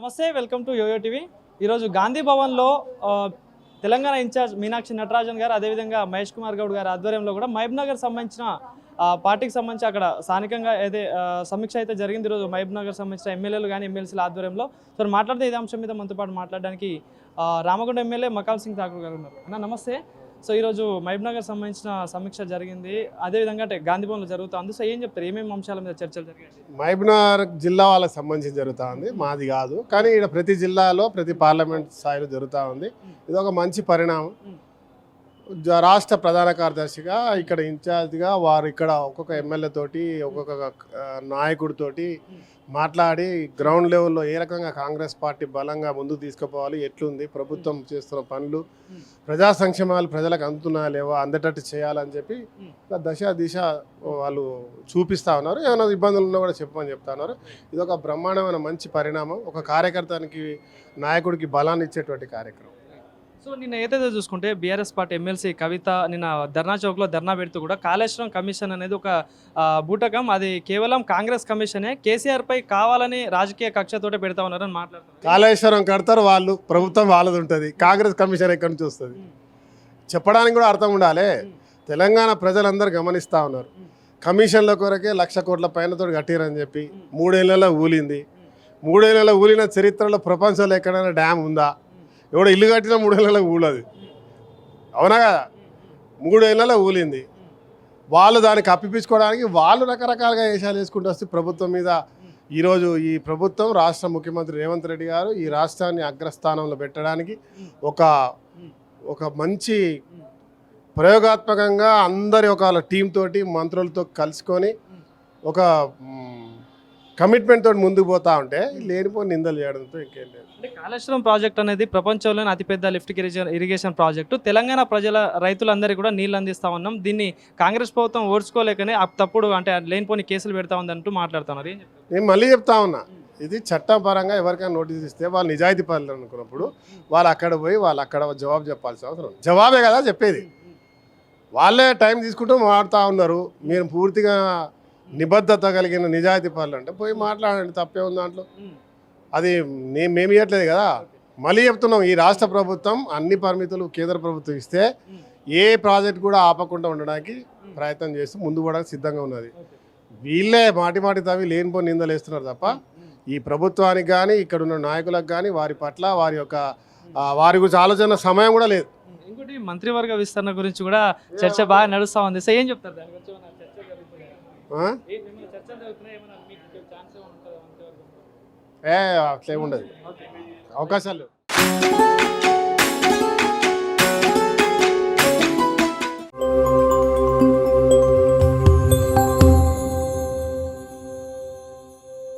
నమస్తే, welcome to yo-yo TV. ఈరోజు గాంధీ భవన్లో తెలంగాణ ఇన్ఛార్జ్ మీనాక్షి నటరాజన్ గారు, అదేవిధంగా మహేష్ కుమార్ గౌడ్ గారి ఆధ్వర్యంలో కూడా మహబూబ్ నగర్ సంబంధించిన పార్టీకి సంబంధించి అక్కడ స్థానికంగా అయితే సమీక్ష అయితే జరిగింది. ఈరోజు మహబూబ్ నగర్ సంబంధించిన ఎమ్మెల్యేలు కానీ ఎమ్మెల్సీల ఆధ్వర్యంలో. సో మాట్లాడితే ఇదే అంశం మీద మనతో పాటు మాట్లాడడానికి రామగుండ ఎమ్మెల్యే మకాల్ సింగ్ ఠాకూర్ గారు ఉన్నారు. అన్న నమస్తే. సో ఈరోజు మహబూబ్ నగర్ సంబంధించిన సమీక్ష జరిగింది, అదేవిధంగా అంటే గాంధీ భవన్లో జరుగుతుంది. సో ఏం చెప్తారు, ఏమేమి అంశాల మీద చర్చలు జరిగాయి? మహబూబ్ నగర్ జిల్లా వాళ్ళకి సంబంధించి జరుగుతూ ఉంది, మాది కాదు. కానీ ఇక్కడ ప్రతి జిల్లాలో ప్రతి పార్లమెంట్ స్థాయిలో జరుగుతూ ఉంది. ఇది ఒక మంచి పరిణామం. రాష్ట్ర ప్రధాన కార్యదర్శిగా ఇక్కడ ఇన్ఛార్జ్గా వారు ఇక్కడ ఒక్కొక్క ఎమ్మెల్యే తోటి ఒక్కొక్క నాయకుడితోటి మాట్లాడి గ్రౌండ్ లెవెల్లో ఏ రకంగా కాంగ్రెస్ పార్టీ బలంగా ముందుకు తీసుకుపోవాలి, ఎట్లుంది ప్రభుత్వం చేస్తున్న పనులు, ప్రజా సంక్షేమాలు ప్రజలకు అందుతున్నాయా లేవా, అందేటట్టు చేయాలని చెప్పి దశ దిశ వాళ్ళు చూపిస్తూ ఉన్నారు. ఏమైనా ఇబ్బందులు ఉన్నా కూడా చెప్పమని చెప్తా ఉన్నారు. ఇది ఒక బ్రహ్మాండమైన మంచి పరిణామం, ఒక కార్యకర్తనికి నాయకుడికి బలాన్ని ఇచ్చేటువంటి కార్యక్రమం. సో నిన్న ఏదైతే చూసుకుంటే బీఆర్ఎస్ పార్టీ ఎమ్మెల్సీ కవిత నిన్న ధర్నా చౌక్లో ధర్నా పెడుతూ కూడా కాళేశ్వరం కమిషన్ అనేది ఒక బూటకం, అది కేవలం కాంగ్రెస్ కమిషనే, కేసీఆర్పై కావాలని రాజకీయ కక్షతోటే పెడతా ఉన్నారని మాట్లాడుతున్నారు. కాళేశ్వరం కడతారు వాళ్ళు, ప్రభుత్వం వాళ్ళది ఉంటుంది, కాంగ్రెస్ కమిషన్ ఎక్కడి నుంచి వస్తుంది చెప్పడానికి కూడా అర్థం ఉండాలి. తెలంగాణ ప్రజలందరూ గమనిస్తూ ఉన్నారు. కమిషన్ల కొరకే 1,00,000 కోట్ల పైనతో కట్టిరని చెప్పి 3 ఏళ్ళలో ఊలింది. 3 ఏళ్ళలో ఊలిన చరిత్రలో ప్రపంచంలో ఎక్కడైనా డ్యామ్ ఉందా? ఎవడో ఇల్లు కట్టినా 3 ఏళ్ళలో ఊలది, అవునా కదా? 3 ఏళ్ళలో ఊలింది. వాళ్ళు దానికి అప్పిపించుకోవడానికి వాళ్ళు రకరకాలుగా వేషాలు వేసుకుంటూ వస్తే ప్రభుత్వం మీద ఈరోజు ఈ ప్రభుత్వం రాష్ట్ర ముఖ్యమంత్రి రేవంత్ రెడ్డి గారు ఈ రాష్ట్రాన్ని అగ్రస్థానంలో పెట్టడానికి ఒక మంచి ప్రయోగాత్మకంగా అందరి ఒక టీం తోటి మంత్రులతో కలుసుకొని ఒక కమిట్మెంట్ తోటి ముందుకు పోతా ఉంటే లేనిపోయి నిందలు చేయడంతో ఇంకేం లేదు. అంటే కాళేశ్వరం ప్రాజెక్ట్ అనేది ప్రపంచంలోనే అతిపెద్ద లిఫ్ట్ ఇరిగేషన్ ప్రాజెక్టు. తెలంగాణ ప్రజల రైతులందరికీ కూడా నీళ్ళు అందిస్తా ఉన్నాం. దీన్ని కాంగ్రెస్ ప్రభుత్వం ఓడ్చుకోలేకనే తప్పుడు అంటే లేనిపోని కేసులు పెడతా ఉందంటూ మాట్లాడుతున్నారు. ఏం చెప్తారు? నేను మళ్ళీ చెప్తా ఉన్నా, ఇది చట్టపరంగా ఎవరికైనా నోటీస్ ఇస్తే వాళ్ళు నిజాయితీ పనులు అనుకున్నప్పుడు వాళ్ళు అక్కడ పోయి వాళ్ళు అక్కడ జవాబు చెప్పాల్సిన అవసరం. జవాబే కదా చెప్పేది, వాళ్ళే టైం తీసుకుంటూ మాట్లాడుతూ ఉన్నారు. మీరు పూర్తిగా నిబద్ధత కలిగిన నిజాయితీ పనులు అంటే పోయి మాట్లాడండి, తప్పే ఉంది దాంట్లో. అది మేము ఇవ్వట్లేదు కదా. మళ్ళీ చెప్తున్నాం, ఈ రాష్ట్ర ప్రభుత్వం అన్ని పరిమితులు కేంద్ర ప్రభుత్వం ఇస్తే ఏ ప్రాజెక్ట్ కూడా ఆపకుండా ఉండడానికి ప్రయత్నం చేస్తూ ముందు పోవడానికి సిద్ధంగా ఉన్నది. వీళ్ళే మాటి తవ్వి లేనిపోని నిందలు వేస్తున్నారు తప్ప ఈ ప్రభుత్వానికి కానీ ఇక్కడ ఉన్న నాయకులకు కానీ వారి పట్ల వారి గురించి ఆలోచన సమయం కూడా లేదు. ఇంకోటి మంత్రివర్గ విస్తరణ గురించి కూడా చర్చ బాగా నడుస్తూ ఉంది. సో ఏం చెప్తారు దాని గురించి? అట్లే ఉండదు, అవకాశాలు